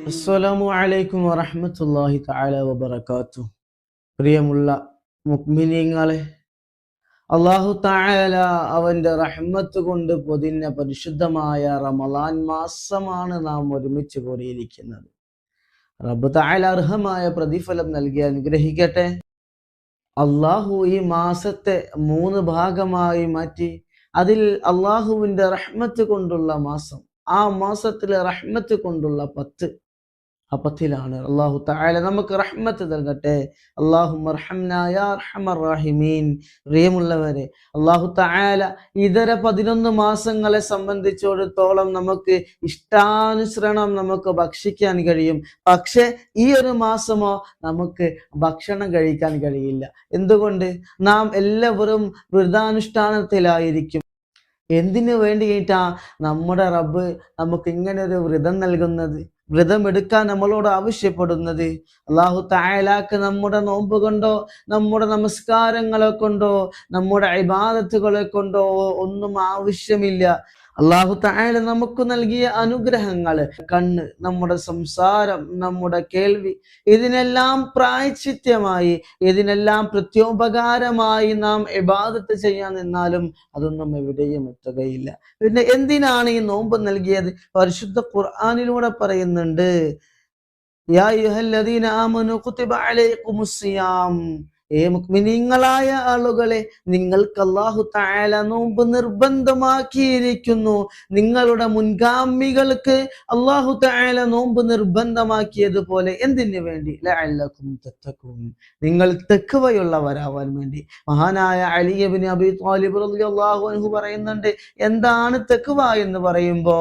അസ്സലാമു അലൈക്കും വറഹ്മത്തുള്ളാഹി തആല വബറകാതുഹു. പ്രിയമുള്ള മുഅ്മിനീങ്ങളെ, അല്ലാഹു തആല അവന്റെ റഹ്മത്ത് കൊണ്ട് പൊതിഞ്ഞ പരിശുദ്ധമായ റമളാൻ മാസമാണ് നാം ഒരുമിച്ച് കൂടിയിരിക്കുന്നത്. റബ്ബ് തആല അർഹമായ പ്രതിഫലം നൽകി അനുഗ്രഹിക്കട്ടെ. അല്ലാഹു ഈ മാസത്തെ 3 ഭാഗമായി മാറ്റി അതിൽ അല്ലാഹുവിന്റെ റഹ്മത്ത് കൊണ്ടുള്ള മാസം, ആ മാസത്തിലെ റഹ്മത്ത് കൊണ്ടുള്ള 10, ആ 10ലാണ് അല്ലാഹു തആല നമുക്ക് റഹ്മത്ത് നൽകട്ടെ. അല്ലാഹുമ്മ അർഹംനാ യാ അർഹമർ റഹീമീൻ. പ്രിയമുള്ളവരെ, അല്ലാഹു തആല ഇതര 11 മാസങ്ങളെ സംബന്ധിച്ചിടത്തോളം നമുക്ക് ഇഷ്ടാനുസരണം നമുക്ക് ഭക്ഷിക്കാൻ കഴിയും. പക്ഷെ ഈ ഒരു മാസമോ നമുക്ക് ഭക്ഷണം കഴിക്കാൻ കഴിയില്ല. എന്തുകൊണ്ട്? നാം എല്ലാവരും വ്രതാനുഷ്ഠാനത്തിലായിരിക്കും. എന്തിനു വേണ്ടിയിട്ടാ നമ്മുടെ റബ്ബ് നമുക്ക് ഇങ്ങനെ ഒരു വ്രതം നൽകുന്നത്, വ്രതം എടുക്കാൻ നമ്മളോട് ആവശ്യപ്പെടുന്നത്? അല്ലാഹു തആലാക്ക് നമ്മുടെ നോമ്പ് കൊണ്ടോ നമ്മുടെ നമസ്കാരങ്ങളെ കൊണ്ടോ നമ്മുടെ ഇബാദത്തുകളെ കൊണ്ടോ ഒന്നും ആവശ്യമില്ല. അല്ലാഹു തആല നമുക്ക് നൽകിയ അനുഗ്രഹങ്ങൾ, കണ്ണ്, നമ്മുടെ സംസാരം, നമ്മുടെ കേൾവി, ഇതിനെല്ലാം പ്രായശ്ചിത്യമായി, ഇതിനെല്ലാം പ്രത്യോപകാരമായി നാം ഇബാദത്ത് ചെയ്യാൻ നിന്നാലും അതൊന്നും എവിടെയും എത്തുകയില്ല. പിന്നെ എന്തിനാണ് ഈ നോമ്പ് നൽകിയത്? പരിശുദ്ധ ഖുർആനിലൂടെ പറയുന്നുണ്ട്, യാ അയ്യുഹല്ലദീന ആമനൂ കുതിബ അലൈക്കുമുസ് സിയാം. മുഅ്മിനീങ്ങളായ ആളുകളെ, നിങ്ങൾക്ക് അല്ലാഹു തആല നോമ്പ് നിർബന്ധമാക്കിയിരിക്കുന്നു. നിങ്ങളുടെ മുൻഗാമികൾക്ക് അല്ലാഹു തആല നോമ്പ് നിർബന്ധമാക്കിയതുപോലെ. എന്തിനു വേണ്ടി? ലഅല്ലകും തത്തഖൂൻ, നിങ്ങൾ തഖ്വയുള്ളവരാവാൻ വേണ്ടി. മഹാനായ അലി ഇബ്നു അബീ ത്വാലിബ് റളിയല്ലാഹു അൻഹു പറയുന്നുണ്ട്, എന്താണ് തഖ്വ എന്ന് പറയുമ്പോ,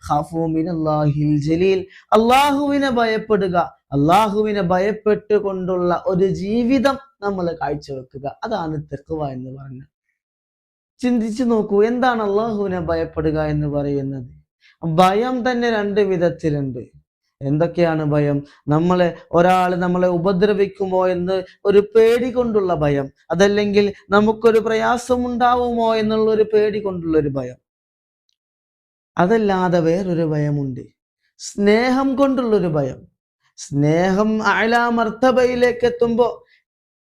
ഖാഫൂ മിനല്ലാഹിൽ ജലീൽ, അല്ലാഹുവിനെ ഭയപ്പെടുക, അല്ലാഹുവിനെ ഭയപ്പെട്ടുകൊണ്ടുള്ള ഒരു ജീവിതം നമ്മൾ കാഴ്ചവെക്കുക, അതാണ് തഖ്വ എന്ന് പറഞ്ഞത്. ചിന്തിച്ചു നോക്കൂ, എന്താണ് അല്ലാഹുവിനെ ഭയപ്പെടുക എന്ന് പറയുന്നത്? ഭയം തന്നെ 2 വിധത്തിലുണ്ട്. എന്തൊക്കെയാണ് ഭയം? ഒരാൾ നമ്മളെ ഉപദ്രവിക്കുമോ എന്ന് ഒരു പേടി കൊണ്ടുള്ള ഭയം, അതല്ലെങ്കിൽ നമുക്കൊരു പ്രയാസം ഉണ്ടാവുമോ എന്നുള്ള ഒരു പേടി കൊണ്ടുള്ള ഒരു ഭയം. അതല്ലാതെ വേറൊരു ഭയമുണ്ട്, സ്നേഹം കൊണ്ടുള്ളൊരു ഭയം. സ്നേഹം അഅ്ലാ മർത്തബയിലേക്ക് എത്തുമ്പോ,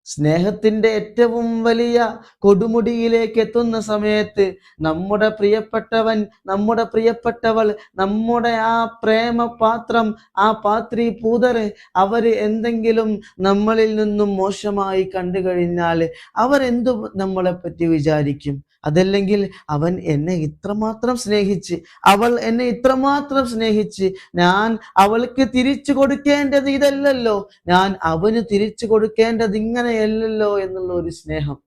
സ്നേഹത്തിന്റെ ഏറ്റവും വലിയ കൊടുമുടിയിലേക്ക് എത്തുന്ന സമയത്ത്, നമ്മുടെ പ്രിയപ്പെട്ടവൻ, നമ്മുടെ പ്രിയപ്പെട്ടവൾ, നമ്മുടെ ആ പ്രേമപാത്രം, ആ പാത്രി പൂതർ, അവര് എന്തെങ്കിലും നമ്മളിൽ നിന്നും മോശമായി കണ്ടു കഴിഞ്ഞാൽ അവരെന്തു നമ്മളെ പറ്റി വിചാരിക്കും? അതല്ലെങ്കിൽ അവൻ എന്നെ ഇത്രമാത്രം സ്നേഹിച്ച്, അവൾ എന്നെ ഇത്രമാത്രം സ്നേഹിച്ച്, ഞാൻ അവൾക്ക് തിരിച്ചു കൊടുക്കേണ്ടത് ഇതല്ലല്ലോ, ഞാൻ അവന് തിരിച്ചു കൊടുക്കേണ്ടത് ഇങ്ങനെയല്ലല്ലോ എന്നുള്ള ഒരു സ്നേഹം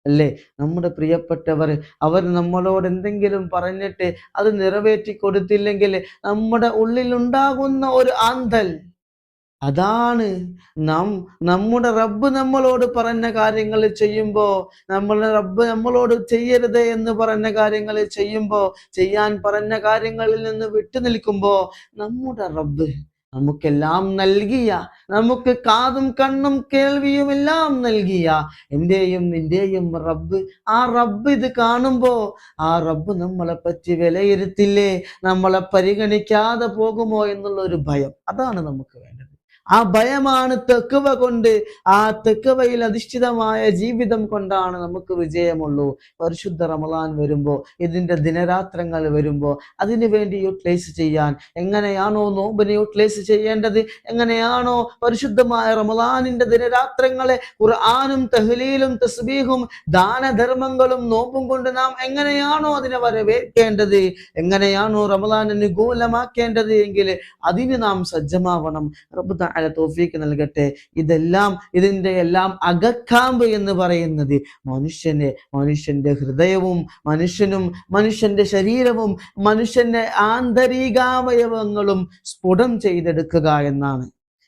അല്ലേ? നമ്മുടെ പ്രിയപ്പെട്ടവർ, അവർ നമ്മളോട് എന്തെങ്കിലും പറഞ്ഞിട്ട് അത് നിറവേറ്റി കൊടുത്തില്ലെങ്കിൽ നമ്മുടെ ഉള്ളിൽ ഉണ്ടാകുന്ന ഒരു ആന്തൽ, അതാണ് നമ്മുടെ റബ്ബ് നമ്മളോട് പറഞ്ഞ കാര്യങ്ങൾ ചെയ്യുമ്പോ, നമ്മുടെ റബ്ബ് നമ്മളോട് ചെയ്യരുത് എന്ന് പറഞ്ഞ കാര്യങ്ങൾ ചെയ്യുമ്പോ, ചെയ്യാൻ പറഞ്ഞ കാര്യങ്ങളിൽ നിന്ന് വിട്ടു നിൽക്കുമ്പോ, നമ്മുടെ റബ്ബ് നമുക്കെല്ലാം നൽകിയ, നമുക്ക് കാതും കണ്ണും കേൾവിയും എല്ലാം നൽകിയ എന്റെയും നിന്റെയും റബ്ബ്, ആ റബ്ബ് ഇത് കാണുമ്പോ ആ റബ്ബ് നമ്മളെ പറ്റി വിലയിരുത്തില്ലേ, നമ്മളെ പരിഗണിക്കാതെ പോകുമോ എന്നുള്ള ഒരു ഭയം, അതാണ് നമുക്ക് വേണ്ടത്. ആ ഭയമാണ് തഖ്വ കൊണ്ട്, ആ തഖ്വയിൽ അധിഷ്ഠിതമായ ജീവിതം കൊണ്ടാണ് നമുക്ക് വിജയമുള്ളൂ. പരിശുദ്ധ റമളാൻ വരുമ്പോ, ഇതിന്റെ ദിനരാത്രങ്ങൾ വരുമ്പോ അതിനു വേണ്ടി യൂട്ടിലൈസ് ചെയ്യാൻ, എങ്ങനെയാണോ നോമ്പിനെ യൂട്ടിലൈസ് ചെയ്യേണ്ടത്, എങ്ങനെയാണോ പരിശുദ്ധമായ റമളാനിന്റെ ദിനരാത്രങ്ങളെ ഖുർആനും തഹ്ലീലും തസ്ബീഹും ദാനധർമ്മങ്ങളും നോമ്പും കൊണ്ട് നാം എങ്ങനെയാണോ അതിനെ വരവേൽക്കേണ്ടത്, എങ്ങനെയാണോ റമളാൻ അനുകൂലമാക്കേണ്ടത് എങ്കിൽ അതിന് നാം സജ്ജമാവണം. റബ്ബ് തആല തൗഫീഖ് നൽകട്ടെ. ഇതിന്റെ എല്ലാം അകക്കാമ്പ് എന്ന് പറയുന്നത് മനുഷ്യന്റെ ഹൃദയവും മനുഷ്യന്റെ ശരീരവും മനുഷ്യന്റെ ആന്തരികാവയവങ്ങളും സ്ഫുടം ചെയ്തെടുക്കുക എന്നാണ്.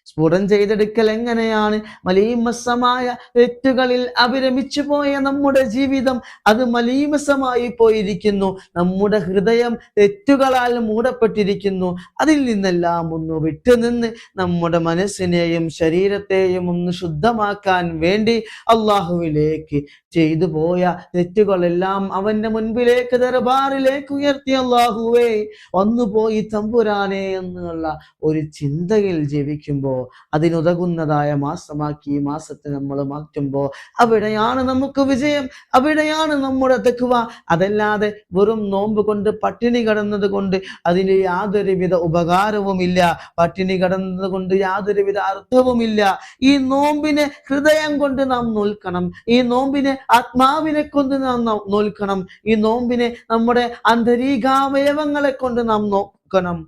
സ്ഫുടം ചെയ്തെടുക്കൽ എങ്ങനെയാണ്? മലീമസമായ തെറ്റുകളിൽ അഭിരമിച്ചു പോയ നമ്മുടെ ജീവിതം അത് മലീമസമായി പോയിരിക്കുന്നു. നമ്മുടെ ഹൃദയം തെറ്റുകളാൽ മൂടപ്പെട്ടിരിക്കുന്നു. അതിൽ നിന്നെല്ലാം ഒന്ന് വിട്ടുനിന്ന് നമ്മുടെ മനസ്സിനെയും ശരീരത്തെയും ഒന്ന് ശുദ്ധമാക്കാൻ വേണ്ടി അള്ളാഹുവിലേക്ക് ചെയ്തു പോയ തെറ്റുകളെല്ലാം അവന്റെ മുൻപിലേക്ക് ദർബാറിലേക്ക് ഉയർത്തി അള്ളാഹുവേ വന്നുപോയി തമ്പുരാനെ എന്നുള്ള ഒരു ചിന്തയിൽ ജീവിക്കുമ്പോൾ അതിനുതകുന്നതായ മാസമാക്കി ഈ മാസത്തെ നമ്മൾ മാറ്റുമ്പോൾ അവിടെയാണ് നമുക്ക് വിജയം, അവിടെയാണ് നമ്മുടെ തഖ്വ. അതല്ലാതെ വെറും നോമ്പ് കൊണ്ട് പട്ടിണി കിടന്നത് കൊണ്ട് അതിന് യാതൊരുവിധ ഉപകാരവുമില്ല, പട്ടിണി കിടന്നത് കൊണ്ട് യാതൊരുവിധ അർത്ഥവുമില്ല. ഈ നോമ്പിനെ ഹൃദയം കൊണ്ട് നാം നോൽക്കണം, ഈ നോമ്പിനെ ആത്മാവിനെ കൊണ്ട് നാം നോൽക്കണം, ഈ നോമ്പിനെ നമ്മുടെ ആന്തരികാവയവങ്ങളെ കൊണ്ട് നാം നോക്കണം,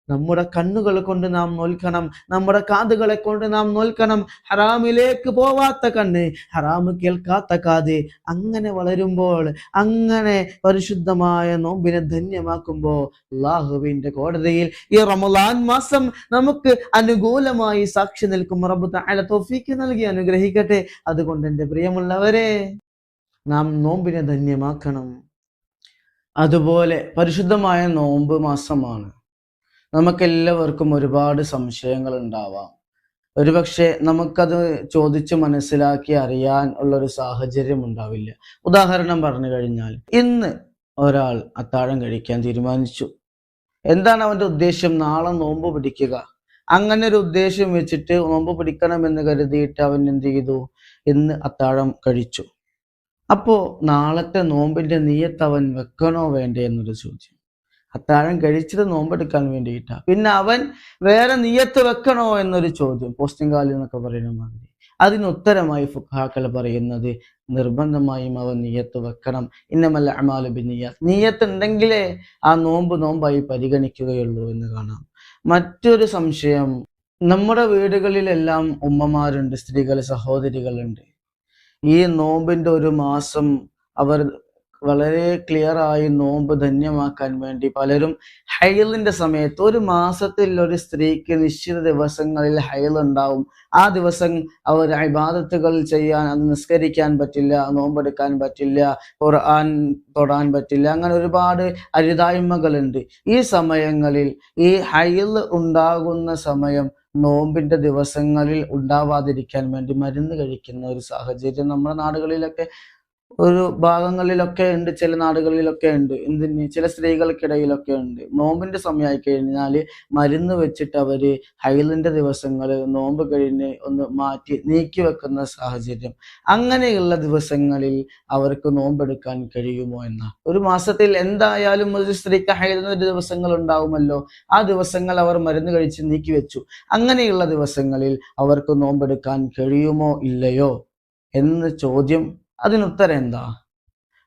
നമ്മുടെ കണ്ണുകൾ കൊണ്ട് നാം നോൽക്കണം, നമ്മുടെ കാതുകളെ കൊണ്ട് നാം നോൽക്കണം. ഹറാമിലേക്ക് പോവാത്ത കണ്ണ്, ഹറാമ് കേൾക്കാത്ത കാത്, അങ്ങനെ വളരുമ്പോൾ, അങ്ങനെ പരിശുദ്ധമായ നോമ്പിനെ ധന്യമാക്കുമ്പോൾ അല്ലാഹുവിന്റെ കോടതിയിൽ ഈ റമളാൻ മാസം നമുക്ക് അനുകൂലമായി സാക്ഷി നിൽക്കും. റബ്ബ് തആല തൗഫീഖ് നൽകി അനുഗ്രഹിക്കട്ടെ. അതുകൊണ്ട് എൻ്റെ പ്രിയമുള്ളവരെ, നാം നോമ്പിനെ ധന്യമാക്കണം. അതുപോലെ പരിശുദ്ധമായ നോമ്പ് മാസമാണ്. നമുക്കെല്ലാവർക്കും ഒരുപാട് സംശയങ്ങൾ ഉണ്ടാവാം. ഒരുപക്ഷെ നമുക്കത് ചോദിച്ച് മനസ്സിലാക്കി അറിയാൻ ഉള്ളൊരു സാഹചര്യം ഉണ്ടാവില്ല. ഉദാഹരണം പറഞ്ഞു കഴിഞ്ഞാൽ, ഇന്ന് ഒരാൾ അത്താഴം കഴിക്കാൻ തീരുമാനിച്ചു. എന്താണ് അവന്റെ ഉദ്ദേശം? നാളെ നോമ്പ് പിടിക്കുക. അങ്ങനെ ഒരു ഉദ്ദേശം വെച്ചിട്ട് നോമ്പ് പിടിക്കണമെന്ന് കരുതിയിട്ട് അവൻ എന്ത് ചെയ്തു? ഇന്ന് അത്താഴം കഴിച്ചു. അപ്പോ നാളത്തെ നോമ്പിന്റെ നിയ്യത്ത് അവൻ വെക്കണോ വേണ്ടേ എന്നൊരു ചോദ്യം. അത്താഴം കഴിച്ചിട്ട് നോമ്പെടുക്കാൻ വേണ്ടിയിട്ടാ. പിന്നെ അവൻ വേറെ നിയ്യത്ത് വെക്കണോ എന്നൊരു ചോദ്യം, പോസ്റ്റിംഗ് കാലി എന്നൊക്കെ പറയുന്ന മാതിരി. അതിനുത്തരമായി ഫുഖാക്കൾ പറയുന്നത് നിർബന്ധമായും അവൻ നിയ്യത്ത് വെക്കണം. ഇന്നമൽ അഅ്മാലു ബിന്നിയ്യാത്ത്. നിയ്യത്ത് ഉണ്ടെങ്കിലേ ആ നോമ്പായി പരിഗണിക്കുകയുള്ളൂ എന്ന് കാണാം. മറ്റൊരു സംശയം, നമ്മുടെ വീടുകളിലെല്ലാം ഉമ്മമാരുണ്ട്, സ്ത്രീകൾ, സഹോദരികളുണ്ട്. ഈ നോമ്പിന്റെ ഒരു മാസം അവർ വളരെ ക്ലിയർ ആയി നോമ്പ് ധന്യമാക്കാൻ വേണ്ടി പലരും ഹൈലിന്റെ സമയത്ത്, ഒരു മാസത്തിൽ ഒരു സ്ത്രീക്ക് നിശ്ചിത ദിവസങ്ങളിൽ ഹൈൽ ഉണ്ടാവും. ആ ദിവസം അവർ ഇബാദത്തുകൾ ചെയ്യാൻ, അത് നിസ്കരിക്കാൻ പറ്റില്ല, നോമ്പെടുക്കാൻ പറ്റില്ല, ഖുർആൻ തൊടാൻ പറ്റില്ല, അങ്ങനെ ഒരുപാട് അരുതായ്മകളുണ്ട്. ഈ സമയങ്ങളിൽ, ഈ ഹൈൽ ഉണ്ടാകുന്ന സമയം നോമ്പിന്റെ ദിവസങ്ങളിൽ ഉണ്ടാവാതിരിക്കാൻ വേണ്ടി മരുന്ന് കഴിക്കുന്ന ഒരു സാഹചര്യം നമ്മുടെ നാടുകളിലൊക്കെ, ഒരു ഭാഗങ്ങളിലൊക്കെ ഉണ്ട്, ചില നാടുകളിലൊക്കെ ഉണ്ട്. എന്തിന്, ചില സ്ത്രീകൾക്കിടയിലൊക്കെ ഉണ്ട്. നോമ്പിന്റെ സമയമായി കഴിഞ്ഞാൽ മരുന്ന് വെച്ചിട്ട് അവര് ഹൈലിന്റെ ദിവസങ്ങൾ നോമ്പ് കഴിഞ്ഞ് ഒന്ന് മാറ്റി നീക്കി വെക്കുന്ന സാഹചര്യം. അങ്ങനെയുള്ള ദിവസങ്ങളിൽ അവർക്ക് നോമ്പെടുക്കാൻ കഴിയുമോ എന്ന, ഒരു മാസത്തിൽ എന്തായാലും ഒരു സ്ത്രീക്ക് ഹൈലിന്റെ ദിവസങ്ങൾ ഉണ്ടാവുമല്ലോ, ആ ദിവസങ്ങൾ അവർ മരുന്ന് കഴിച്ച് നീക്കി വെച്ചു. അങ്ങനെയുള്ള ദിവസങ്ങളിൽ അവർക്ക് നോമ്പെടുക്കാൻ കഴിയുമോ ഇല്ലയോ എന്ന ചോദ്യം, അതിനുത്തരം എന്താ?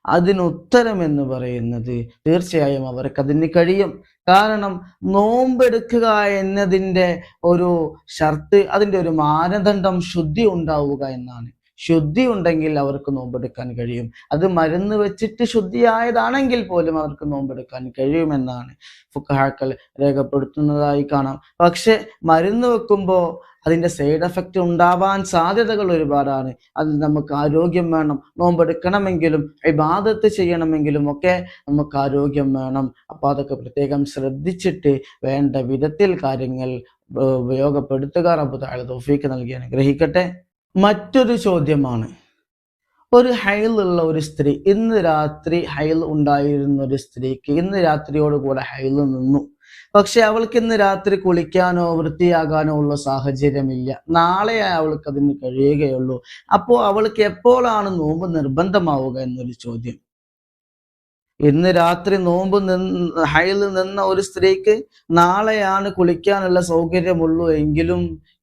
അതിനുത്തരം എന്ന് പറയുന്നത് തീർച്ചയായും അവർക്ക് അതിന് കഴിയും. കാരണം നോമ്പെടുക്കുക എന്നതിൻ്റെ ഒരു ഷർത്ത്, അതിൻ്റെ ഒരു മാനദണ്ഡം ശുദ്ധി ഉണ്ടാവുക എന്നാണ്. ശുദ്ധി ഉണ്ടെങ്കിൽ അവർക്ക് നോമ്പെടുക്കാൻ കഴിയും. അത് മരുന്ന് വെച്ചിട്ട് ശുദ്ധിയായതാണെങ്കിൽ പോലും അവർക്ക് നോമ്പെടുക്കാൻ കഴിയുമെന്നാണ് ഫുഖഹാക്കൾ രേഖപ്പെടുത്തുന്നതായി കാണാം. പക്ഷെ മരുന്ന് വെക്കുമ്പോൾ അതിൻ്റെ സൈഡ് എഫക്റ്റ് ഉണ്ടാവാൻ സാധ്യതകൾ ഒരുപാടാണ്. അത് നമുക്ക് ആരോഗ്യം വേണം. നോമ്പെടുക്കണമെങ്കിലും ഇബാദത്ത് ചെയ്യണമെങ്കിലും ഒക്കെ നമുക്ക് ആരോഗ്യം വേണം. അപ്പോൾ അതൊക്കെ പ്രത്യേകം ശ്രദ്ധിച്ചിട്ട് വേണ്ട വിധത്തിൽ കാര്യങ്ങൾ ഉപയോഗപ്പെടുത്തുക. റബ്ബ് തആല തൗഫീഖ് നൽകി അനുഗ്രഹിക്കട്ടെ. മറ്റൊരു ചോദ്യമാണ്, ഒരു ഹൈലുള്ള ഒരു സ്ത്രീ, ഇന്ന് രാത്രി ഹൈൽ ഉണ്ടായിരുന്ന ഒരു സ്ത്രീക്ക് ഇന്ന് രാത്രിയോടുകൂടെ ഹൈൽ നിന്നു. പക്ഷെ അവൾക്ക് ഇന്ന് രാത്രി കുളിക്കാനോ വൃത്തിയാകാനോ ഉള്ള സാഹചര്യമില്ല. നാളെ അവൾക്ക് അതിന് കഴിയുകയുള്ളൂ. അപ്പോൾ അവൾക്ക് എപ്പോഴാണ് നോമ്പ് നിർബന്ധമാവുക എന്നൊരു ചോദ്യം. ഇന്ന് രാത്രി നോമ്പ് ഹൈൽ നിന്ന ഒരു സ്ത്രീക്ക് നാളെയാണ് കുളിക്കാനുള്ള സൗകര്യമുള്ളൂ എങ്കിലും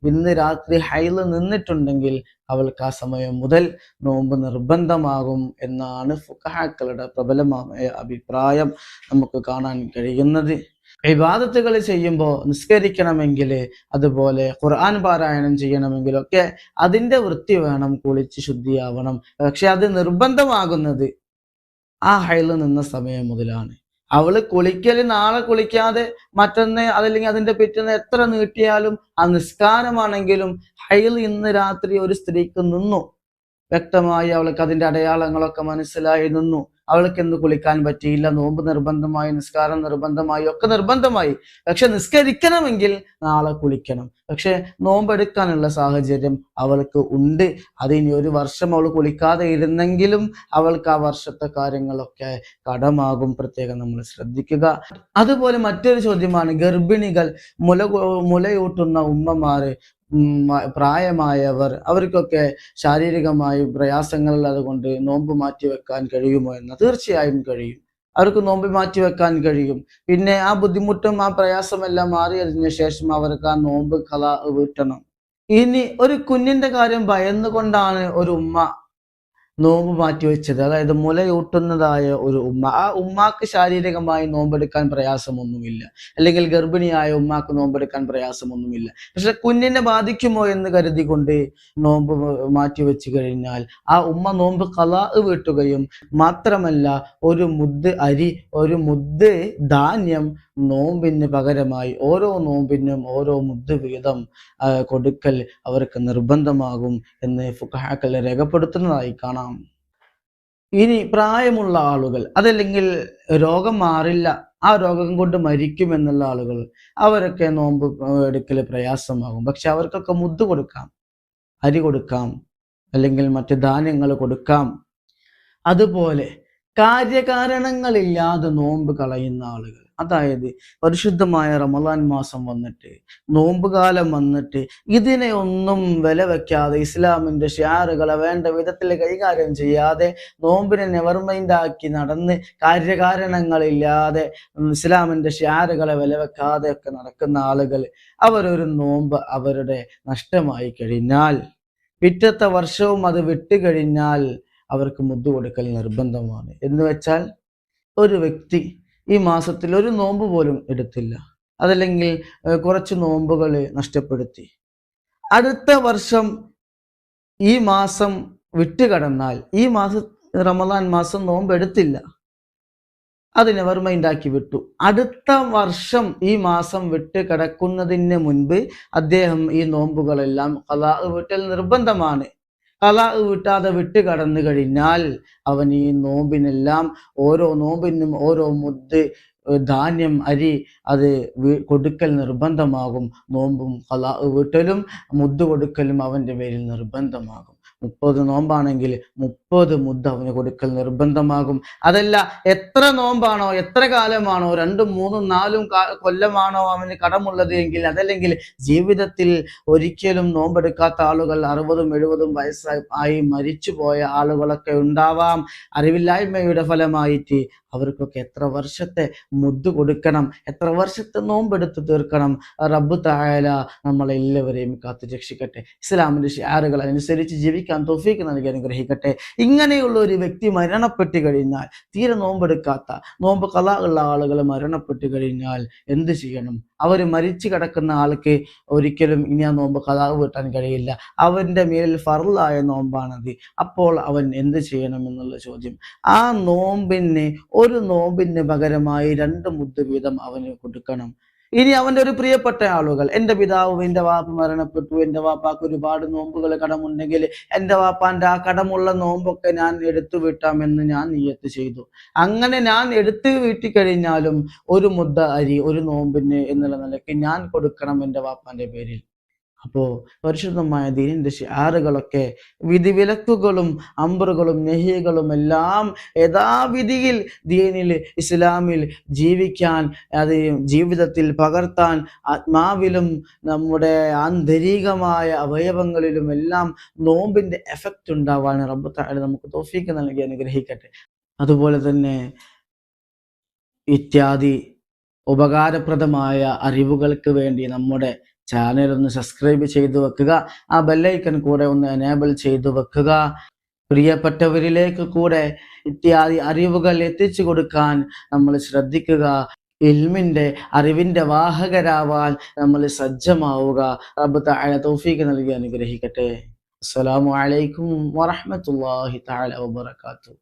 ഇന്ന് രാത്രി ഹൈൽ നിന്നിട്ടുണ്ടെങ്കിൽ അവൾക്ക് ആ സമയം മുതൽ നോമ്പ് നിർബന്ധമാകും എന്നാണ് ഫുഖഹാക്കളുടെ പ്രബലമായ അഭിപ്രായം നമുക്ക് കാണാൻ കഴിയുന്നത്. ഇബാദത്തുകൾ ചെയ്യുമ്പോൾ, നിസ്കരിക്കണമെങ്കിൽ, അതുപോലെ ഖുർആൻ പാരായണം ചെയ്യണമെങ്കിലൊക്കെ അതിൻ്റെ വൃത്തി വേണം, കുളിച്ച് ശുദ്ധിയാവണം. പക്ഷെ അത് നിർബന്ധമാകുന്നത് ആ ഹൈൽ നിന്ന സമയം മുതലാണ്. അവള് കുളിക്കല് നാളെ കുളിക്കാതെ മറ്റന്ന് അതല്ലെങ്കിൽ അതിന്റെ പിറ്റേന്ന് എത്ര നീട്ടിയാലും ആ നിസ്കാരമാണെങ്കിലും ഹൈൽ ഇന്ന് രാത്രി ഒരു സ്ത്രീക്ക് നിന്നു, വ്യക്തമായി അവൾക്ക് അതിന്റെ അടയാളങ്ങളൊക്കെ മനസ്സിലായി നിന്നു, അവൾക്ക് ഇന്ന് കുളിക്കാൻ പറ്റിയില്ല, നോമ്പ് നിർബന്ധമായി, നിസ്കാരം നിർബന്ധമായി, ഒക്കെ നിർബന്ധമായി. പക്ഷെ നിസ്കരിക്കണമെങ്കിൽ നാളെ കുളിക്കണം. പക്ഷെ നോമ്പെടുക്കാനുള്ള സാഹചര്യം അവൾക്ക് ഉണ്ട്. അതിനി ഒരു വർഷം അവൾ കുളിക്കാതെ ഇരുന്നെങ്കിലും അവൾക്ക് ആ വർഷത്തെ കാര്യങ്ങളൊക്കെ കടമാകും. പ്രത്യേകം നമ്മൾ ശ്രദ്ധിക്കുക. അതുപോലെ മറ്റൊരു ചോദ്യമാണ് ഗർഭിണികൾ, മുലയൂട്ടുന്ന ഉമ്മമാര്, പ്രായമായവർ, അവർക്കൊക്കെ ശാരീരികമായി പ്രയാസങ്ങളുള്ളത് കൊണ്ട് നോമ്പ് മാറ്റിവെക്കാൻ കഴിയുമോ എന്ന്. തീർച്ചയായും കഴിയും. അവർക്ക് നോമ്പ് മാറ്റിവെക്കാൻ കഴിയും. പിന്നെ ആ ബുദ്ധിമുട്ടും ആ പ്രയാസമെല്ലാം മാറിയതിനു ശേഷം അവർക്ക് ആ നോമ്പ് ഖളാ വീട്ടണം. ഇനി ഒരു കുഞ്ഞിന്റെ കാര്യം ഭയന്നുകൊണ്ടാണ് ഒരു ഉമ്മ നോമ്പ് മാറ്റിവെച്ചത്, അതായത് മുലയൂട്ടുന്നതായ ഒരു ഉമ്മ, ആ ഉമ്മാക്ക് ശാരീരികമായി നോമ്പെടുക്കാൻ പ്രയാസമൊന്നുമില്ല, അല്ലെങ്കിൽ ഗർഭിണിയായ ഉമ്മാക്ക് നോമ്പെടുക്കാൻ പ്രയാസമൊന്നുമില്ല. പക്ഷെ കുഞ്ഞിനെ ബാധിക്കുമോ എന്ന് കരുതിക്കൊണ്ട് നോമ്പ് മാറ്റിവെച്ചു കഴിഞ്ഞാൽ ആ ഉമ്മ നോമ്പ് ഖളാ വീട്ടുകയും മാത്രമല്ല ഒരു മുദ്ദ് അരി, ഒരു മുദ്ദ് ധാന്യം നോമ്പിന് പകരമായി ഓരോ നോമ്പിനും ഓരോ മുദ്ദ് വീതം കൊടുക്കൽ അവർക്ക് നിർബന്ധമാകും എന്ന് ഫുഖഹാക്കൾ രേഖപ്പെടുത്തുന്നതായി കാണാം. ഇനി പ്രായമുള്ള ആളുകൾ, അതല്ലെങ്കിൽ രോഗം മാറില്ല, ആ രോഗം കൊണ്ട് മരിക്കുമെന്നുള്ള ആളുകൾ, അവരൊക്കെ നോമ്പ് എടുക്കൽ പ്രയാസമാകും. പക്ഷെ അവർക്കൊക്കെ മുദ്ദ് കൊടുക്കാം, അരി കൊടുക്കാം, അല്ലെങ്കിൽ മറ്റ് ധാന്യങ്ങൾ കൊടുക്കാം. അതുപോലെ കാര്യകാരണങ്ങളില്ലാതെ നോമ്പ് കളയുന്ന ആളുകൾ, അതായത് പരിശുദ്ധമായ റമദാൻ മാസം വന്നിട്ട്, നോമ്പുകാലം വന്നിട്ട് ഇതിനെ ഒന്നും വില വെക്കാതെ, ഇസ്ലാമിന്റെ ഷിയാറുകളെ വേണ്ട വിധത്തിൽ കൈകാര്യം ചെയ്യാതെ, നോമ്പിനെ നെവർമൈൻഡാക്കി നടന്ന് കാര്യകാരണങ്ങളില്ലാതെ ഇസ്ലാമിന്റെ ഷിയാറുകളെ വില വെക്കാതെ ഒക്കെ നടക്കുന്ന ആളുകൾ, അവരൊരു നോമ്പ് അവരുടെ നഷ്ടമായി കഴിഞ്ഞാൽ, പിറ്റത്തെ വർഷവും അത് വിട്ടുകഴിഞ്ഞാൽ അവർക്ക് മുദ്ദ് കൊടുക്കൽ നിർബന്ധമാണ്. എന്ന് വെച്ചാൽ ഒരു വ്യക്തി ഈ മാസത്തിൽ ഒരു നോമ്പ് പോലും എടുത്തില്ല, അതല്ലെങ്കിൽ കുറച്ച് നോമ്പുകൾ നഷ്ടപ്പെടുത്തി, അടുത്ത വർഷം ഈ മാസം വിട്ടുകടന്നാൽ, ഈ മാസം റമദാൻ മാസം നോമ്പ് എടുത്തില്ല, അത് നെവർ മൈൻഡാക്കി വിട്ടു, അടുത്ത വർഷം ഈ മാസം വിട്ട് കിടക്കുന്നതിന് മുൻപ് അദ്ദേഹം ഈ നോമ്പുകളെല്ലാം ഖളാ വീട്ടൽ നിർബന്ധമാണ്. ഖളാ വീട്ടാതെ വിട്ട് കടന്നു കഴിഞ്ഞാൽ അവൻ ഈ നോമ്പിനെല്ലാം, ഓരോ നോമ്പിനും ഓരോ മുദ്ദ് ധാന്യം, അരി അത് കൊടുക്കൽ നിർബന്ധമാകും. നോമ്പും ഖളാ വീട്ടലും മുദ്ദ് കൊടുക്കലും അവന്റെ പേരിൽ നിർബന്ധമാകും. 30 നോമ്പാണെങ്കിൽ 30 മുദ്ദ് അവന് കൊടുക്കൽ നിർബന്ധമാകും. അതല്ല, എത്ര നോമ്പാണോ, എത്ര കാലമാണോ, 2, 3, 4 കൊല്ലമാണോ അവന് കടമുള്ളത് എങ്കിൽ, അതല്ലെങ്കിൽ ജീവിതത്തിൽ ഒരിക്കലും നോമ്പെടുക്കാത്ത ആളുകൾ 60, 70 വയസ്സായി മരിച്ചു പോയ ആളുകളൊക്കെ ഉണ്ടാവാം. അറിവില്ലായ്മയുടെ ഫലമായിട്ട് അവർക്കൊക്കെ എത്ര വർഷത്തെ മുദ്ദ് കൊടുക്കണം, എത്ര വർഷത്തെ നോമ്പെടുത്ത് തീർക്കണം. റബ്ബ് തആല നമ്മളെല്ലാവരെയും കാത്തു രക്ഷിക്കട്ടെ. ഇസ്ലാമിന്റെ ഷിയാറുകൾ അനുസരിച്ച് ജീവിക്കാൻ തൗഫീഖ് നൽകി അനുഗ്രഹിക്കട്ടെ. ഇങ്ങനെയുള്ള ഒരു വ്യക്തി മരണപ്പെട്ടു കഴിഞ്ഞാൽ, തീരെ നോമ്പെടുക്കാത്ത, നോമ്പ് ഖളാ ഉള്ള ആളുകൾ മരണപ്പെട്ടു കഴിഞ്ഞാൽ എന്ത് ചെയ്യണം? അവർ മരിച്ചു കിടക്കുന്ന ആൾക്ക് ഒരിക്കലും ഇനി ആ നോമ്പ് ഖളാ വീട്ടാൻ കഴിയില്ല, അവന്റെ മേലിൽ ഫർളായ നോമ്പാണത്. അപ്പോൾ അവൻ എന്ത് ചെയ്യണം എന്നുള്ള ചോദ്യം. ആ നോമ്പിന്, ഒരു നോമ്പിന് പകരമായി 2 മുദ്ദ് വീതം അവന് കൊടുക്കണം. ഇനി അവന്റെ ഒരു പ്രിയപ്പെട്ട ആളുകൾ, എൻ്റെ പിതാവും എൻ്റെ വാപ്പ മരണപ്പെട്ടു, എൻ്റെ വാപ്പാക്ക് ഒരുപാട് നോമ്പുകൾ കടമുണ്ടെങ്കിൽ എൻ്റെ വാപ്പാന്റെ ആ കടമുള്ള നോമ്പൊക്കെ ഞാൻ എടുത്തു വീട്ടാമെന്ന് ഞാൻ നിയ്യത്ത് ചെയ്തു. അങ്ങനെ ഞാൻ എടുത്തു വീട്ടിക്കഴിഞ്ഞാലും ഒരു മുദ്ദ അരി ഒരു നോമ്പിന് എന്നുള്ള നിലയ്ക്ക് ഞാൻ കൊടുക്കണം എൻ്റെ വാപ്പാന്റെ പേരിൽ. അപ്പോ പരിശുദ്ധമായ ദീനിന്റെ ഷിആറുകളൊക്കെ, വിധിവിലക്കുകളും അംറുകളും നഹികളും എല്ലാം യഥാവിധിയിൽ ദീനിൽ, ഇസ്ലാമിൽ ജീവിക്കാൻ, അത് ജീവിതത്തിൽ പകർത്താൻ, ആത്മാവിലും നമ്മുടെ ആന്തരികമായ അവയവങ്ങളിലും എല്ലാം നോമ്പിന്റെ എഫക്റ്റ് ഉണ്ടാവാൻ റബ്ബ് തആല നമുക്ക് തൗഫീഖ് നൽകി അനുഗ്രഹിക്കട്ടെ. അതുപോലെ തന്നെ ഇത്യാദി ഉപകാരപ്രദമായ അറിവുകൾക്ക് വേണ്ടി നമ്മുടെ ചാനൽ ഒന്ന് സബ്സ്ക്രൈബ് ചെയ്തു വെക്കുക, ആ ബെല്ലൈക്കൺ കൂടെ ഒന്ന് എനേബിൾ ചെയ്തു വെക്കുക. പ്രിയപ്പെട്ടവരിലേക്ക് കൂടെ ഇത്യാദി അറിവുകൾ എത്തിച്ചു കൊടുക്കാൻ നമ്മൾ ശ്രദ്ധിക്കുക. ഇൽമിന്റെ, അറിവിന്റെ വാഹകരാവാൻ നമ്മൾ സജ്ജമാവുക. റബ്ബ് തആല തൗഫീഖ് നൽകി അനുഗ്രഹിക്കട്ടെ. അസ്സലാമു അലൈക്കും വറഹ്മത്തുള്ളാഹി തആല വബറകാതുഹു.